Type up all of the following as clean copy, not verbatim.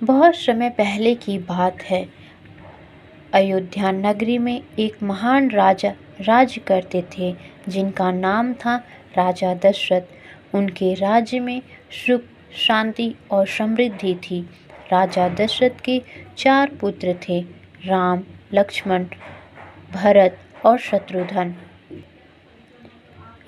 बहुत समय पहले की बात है। अयोध्या नगरी में एक महान राजा राज्य करते थे, जिनका नाम था राजा दशरथ। उनके राज्य में सुख, शांति और समृद्धि थी। राजा दशरथ के 4 पुत्र थे, राम, लक्ष्मण, भरत और शत्रुघ्न।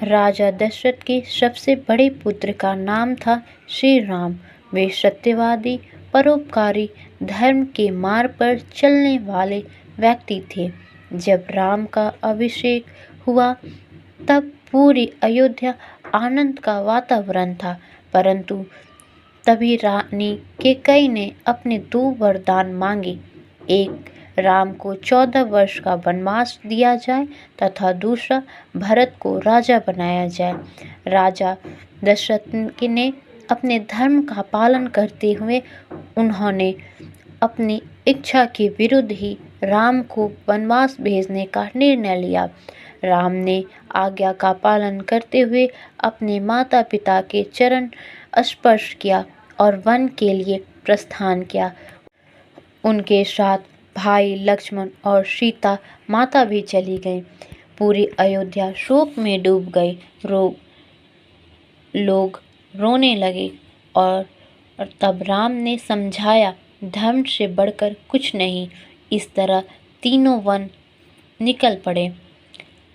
राजा दशरथ के सबसे बड़े पुत्र का नाम था श्री राम। वे सत्यवादी, परोपकारी, धर्म के मार्ग पर चलने वाले व्यक्ति थे। जब राम का अभिषेक हुआ तब पूरी अयोध्या आनंद का वातावरण था। परंतु तभी रानी कैकेयी ने अपने 2 वरदान मांगे। एक, राम को 14 वर्ष का वनवास दिया जाए तथा दूसरा, भरत को राजा बनाया जाए। राजा दशरथ ने अपने धर्म का पालन करते हुए उन्होंने अपनी इच्छा के विरुद्ध ही राम को वनवास भेजने का निर्णय लिया। राम ने आज्ञा का पालन करते हुए अपने माता पिता के चरण स्पर्श किया और वन के लिए प्रस्थान किया। उनके साथ भाई लक्ष्मण और सीता माता भी चली गईं। पूरी अयोध्या शोक में डूब गई। लोग रोने लगे और तब राम ने समझाया, धर्म से बढ़कर कुछ नहीं। इस तरह तीनों वन निकल पड़े।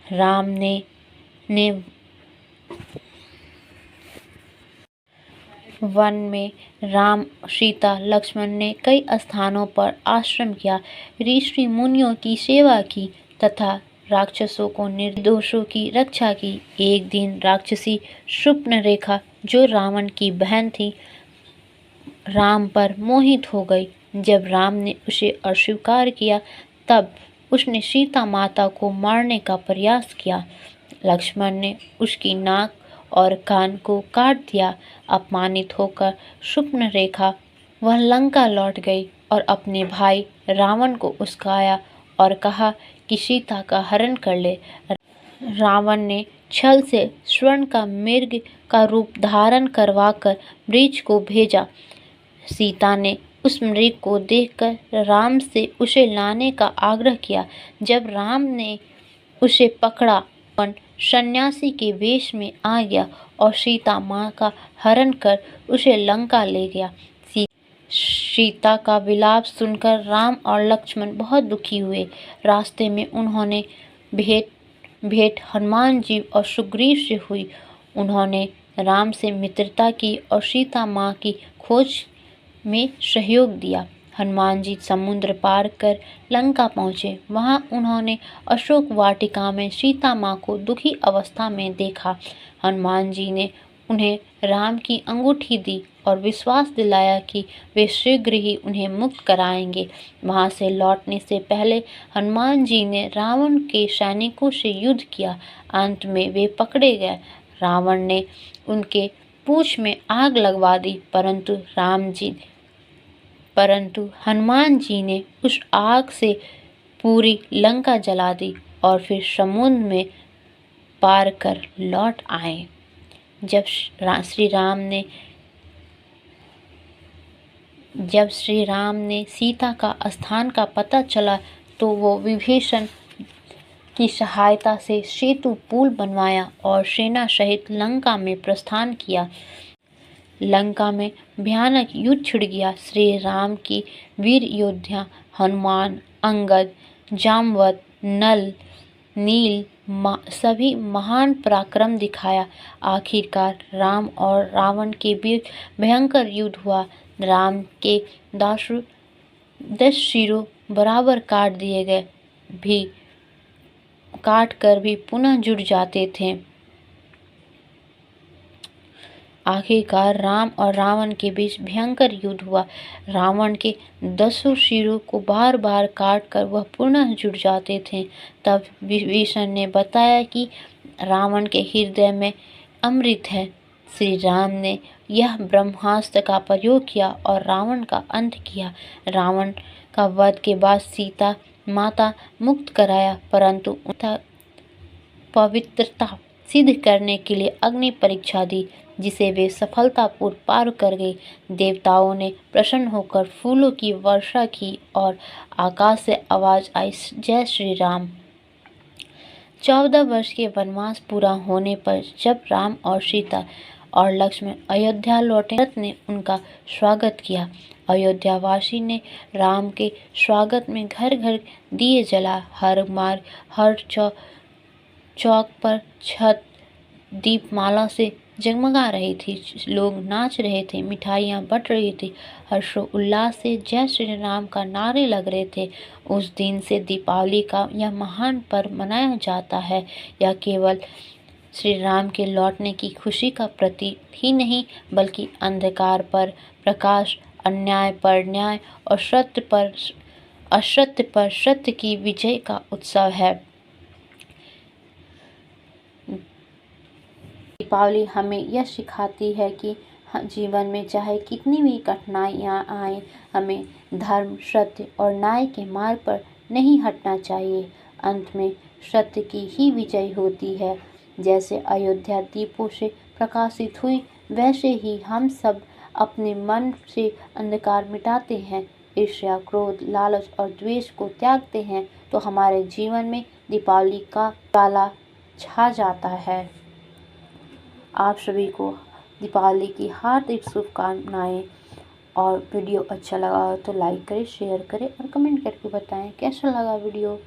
राम ने वन में राम, सीता, लक्ष्मण ने कई स्थानों पर आश्रम किया, ऋषि मुनियों की सेवा की तथा राक्षसों को निर्दोषों की रक्षा की। एक दिन राक्षसी शूर्पणखा, जो रावण की बहन थी, राम पर मोहित हो गई। जब राम ने उसे अस्वीकार किया तब उसने सीता माता को मारने का प्रयास किया। लक्ष्मण ने उसकी नाक और कान को काट दिया। अपमानित होकर शूर्पणखा वह लंका लौट गई और अपने भाई रावण को उस्काया और कहा कि सीता का हरण कर ले। रावण ने छल से स्वर्ण का मृग का रूप धारण करवाकर वृक्ष को भेजा। सीता ने उस मृग को देखकर राम से उसे लाने का आग्रह किया। जब राम ने उसे पकड़ा, रावण सन्यासी के वेश में आ गया और सीता माँ का हरण कर उसे लंका ले गया। सीता का विलाप सुनकर राम और लक्ष्मण बहुत दुखी हुए। रास्ते में उन्होंने भेंट हनुमान जी और सुग्रीव से हुई। उन्होंने राम से मित्रता की और सीता माँ की खोज में सहयोग दिया। हनुमान जी समुद्र पार कर लंका पहुँचे। वहाँ उन्होंने अशोक वाटिका में सीता माँ को दुखी अवस्था में देखा। हनुमान जी ने उन्हें राम की अंगूठी दी और विश्वास दिलाया कि वे शीघ्र ही उन्हें मुक्त कराएंगे। वहाँ से लौटने से पहले हनुमान जी ने रावण के सैनिकों से युद्ध किया। अंत में वे पकड़े गए। रावण ने उनके पूंछ में आग लगवा दी, परंतु हनुमान जी ने उस आग से पूरी लंका जला दी और फिर समुद्र में पार कर लौट आए। जब श्री राम ने सीता का स्थान का पता चला तो वो विभीषण की सहायता से सेतु पुल बनवाया और सेना सहित लंका में प्रस्थान किया। लंका में भयानक युद्ध छिड़ गया। श्री राम की वीर योद्धा हनुमान, अंगद, जामवंत, नल, नील सभी महान पराक्रम दिखाया। आखिरकार राम और रावण के बीच भयंकर युद्ध हुआ। राम के 10 सिरों बराबर काट कर भी पुनः जुड़ जाते थे। आखिरकार राम और रावण के बीच भयंकर युद्ध हुआ। रावण के 10 सिरों को बार बार काट कर वह पुनः जुड़ जाते थे। तब विभीषण ने बताया कि रावण के हृदय में अमृत है। श्री राम ने यह ब्रह्मास्त्र का प्रयोग किया और रावण का अंत किया। रावण का वध के बाद सीता माता मुक्त कराया, परंतु उनका पवित्रता सिद्ध करने के लिए अग्नि परीक्षा दी। जिसे वे सफलतापूर्वक पार कर गए। देवताओं ने प्रसन्न होकर फूलों की वर्षा की और आकाश से आवाज आई, जय श्री राम। 14 वर्ष के वनवास पूरा होने पर जब राम और सीता और लक्ष्मण अयोध्या लौटे, भरत ने उनका स्वागत किया। अयोध्यावासी ने राम के स्वागत में घर घर दिए जला, हर मार्ग, हर चौक पर छत दीपमाला से जगमगा रही थी। लोग नाच रहे थे, मिठाइयाँ बंट रही थी, हर्षोल्लास से जय श्री राम का नारे लग रहे थे। उस दिन से दीपावली का यह महान पर्व मनाया जाता है। यह केवल श्री राम के लौटने की खुशी का प्रतीक ही नहीं, बल्कि अंधकार पर प्रकाश, अन्याय पर न्याय और असत्य पर सत्य की विजय का उत्सव है। दीपावली हमें यह सिखाती है कि जीवन में चाहे कितनी भी कठिनाइयाँ आए, हमें धर्म, सत्य और न्याय के मार्ग पर नहीं हटना चाहिए। अंत में सत्य की ही विजय होती है। जैसे अयोध्या दीपों से प्रकाशित हुई, वैसे ही हम सब अपने मन से अंधकार मिटाते हैं, ईर्ष्या, क्रोध, लालच और द्वेष को त्यागते हैं, तो हमारे जीवन में दीपावली का उजाला छा जाता है। आप सभी को दीपावली की हार्दिक शुभकामनाएं। और वीडियो अच्छा लगा हो तो लाइक करें, शेयर करें और कमेंट करके बताएं कैसा लगा वीडियो।